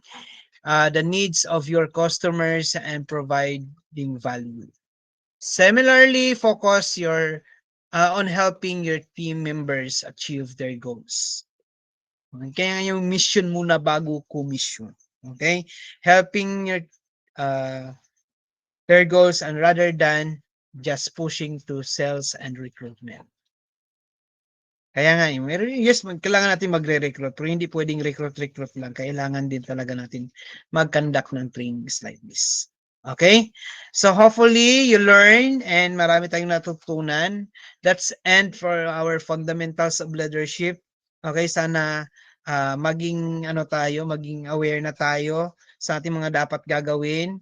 S1: the needs of your customers and providing value. Similarly, focus your on helping your team members achieve their goals. Okay? Kaya yung mission muna bago commission. Okay? Helping your uh, their goals and rather than just pushing to sales and recruitment. Kaya nga, yes, kailangan natin magre-recruit, pero hindi pwedeng recruit lang. Kailangan din talaga natin mag-conduct ng trainings like this. Okay? So hopefully you learn and marami tayong natutunan. That's end for our fundamentals of leadership. Okay, sana maging maging aware na tayo sa ating mga dapat gagawin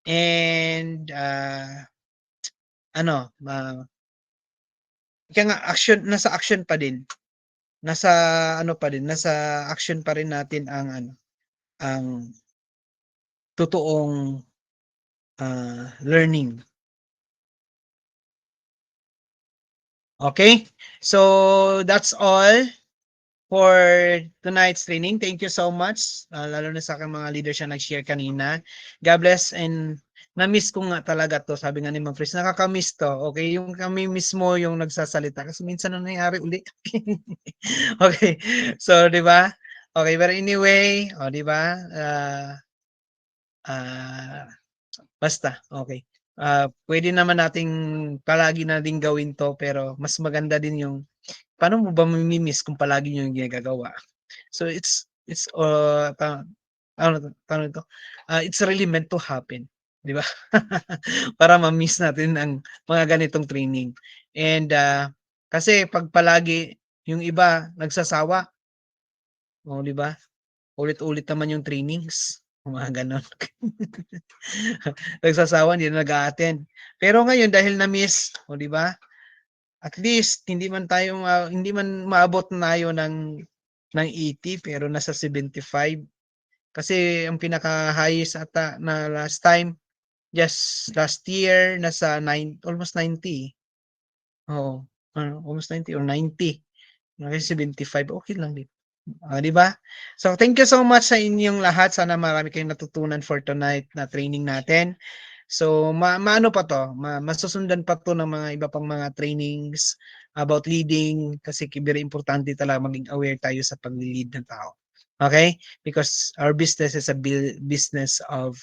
S1: and ano, kaya nga nasa action pa din. Nasa nasa action pa rin natin ang totoong learning. Okay? So that's all for tonight's training. Thank you so much. Lalo na sa aking mga leaders na nag-share kanina. God bless and na-miss ko nga talaga to. Sabi nga ni Ma'am Fris, nakaka-miss to. Okay, yung kami mismo yung nagsasalita kasi minsan na nangyari uli. Okay. So, 'di ba? Okay, but anyway, oh, 'di ba? Basta, okay. Pwede naman nating palagi na din gawin 'to pero mas maganda din yung paano mo ba mami-miss kung palagi niyo yung ginagagawa? So it's paano ito? It's really meant to happen, 'di ba? Para ma-miss natin ang mga ganitong training. And kasi 'pag palagi yung iba nagsasawa, oh, 'di ba? Ulit-ulit naman yung trainings, mga gano'n. Nagsasawa, hindi na nag-a-attend. Pero ngayon dahil na-miss, oh, 'di ba? At least hindi man maabot tayo ng 80 pero nasa 75. Kasi ang pinaka-highest ata na last time, just last year nasa almost 90. Oo, almost 90 or 90. Kasi 75, okay lang din. 'Di ba? So thank you so much sa inyong lahat. Sana marami kayong natutunan for tonight na training natin. So maano pa 'to, masusundan pa 'to ng mga iba pang mga trainings about leading kasi very importante talaga maging aware tayo sa pagli-lead ng tao. Okay? Because our business is a business of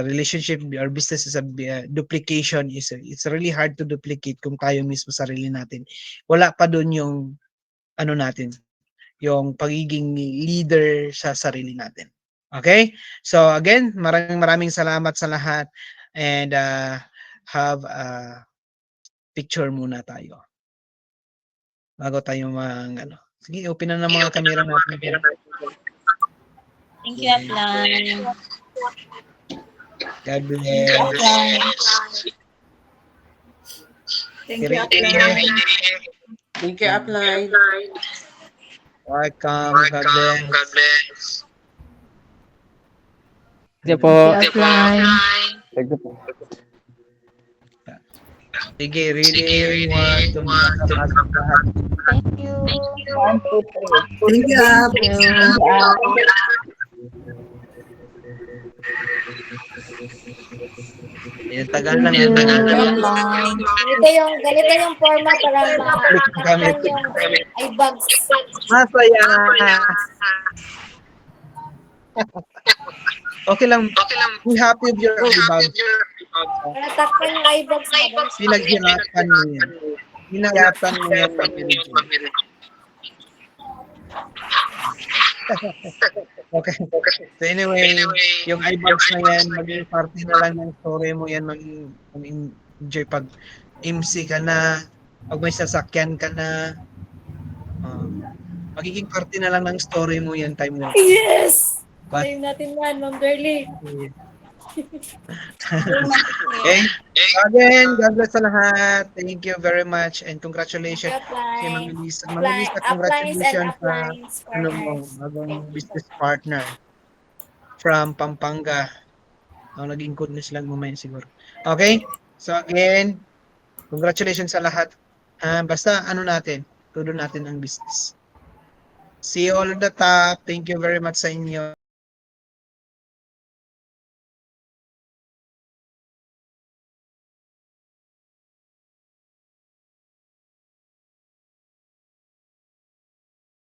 S1: relationship. Our business is a duplication. It's really hard to duplicate kung tayo mismo sarili natin. Wala pa doon yung natin, yung pagiging leader sa sarili natin. Okay? So again, maraming salamat sa lahat and have a picture muna tayo. Bago tayo sige, open na ng mga camera natin.
S2: Thank you, Upline.
S1: God bless.
S2: Thank you, Upline.
S3: Thank you, Upline.
S1: Welcome. God bless.
S4: Thank you po.
S2: Thank you, Upline.
S4: Thank you po.
S1: Sige, really want to lahat.
S2: Thank you.
S3: 1, 2, 3.
S2: Thank you, Up.
S1: Yung tagal lang yan.
S5: Ganito yung format para ma-actan yung iBugs.
S1: Masaya. Okay lang. Be happy with your iBugs.
S5: Para takpan yung iBugs mo.
S1: Pinaghirapan mo yan. Hinahirapan mo yan mag-manage. Okay. So anyway, yung iBugs na yan, maging party na lang ng story mo yan, mag-enjoy pag MC ka na, pag may sasakyan ka na, magiging party na lang ng story mo yan time mo.
S5: Yes!
S1: But,
S5: Tayo natin yan, Ma'am Darlie.
S1: Okay? So again, God bless sa lahat. Thank you very much and congratulations si Ma'am Elisa. Ma'am Elisa,
S5: Uplines and
S1: congratulations sa
S5: uplines
S1: ano mo,
S5: partners.
S1: bagong business partner from Pampanga. Naging goodness lang mamaya siguro. Okay? So again, congratulations sa lahat. Basta ano natin, tulo natin ang business. See you all at the top. Thank you very much sa inyo.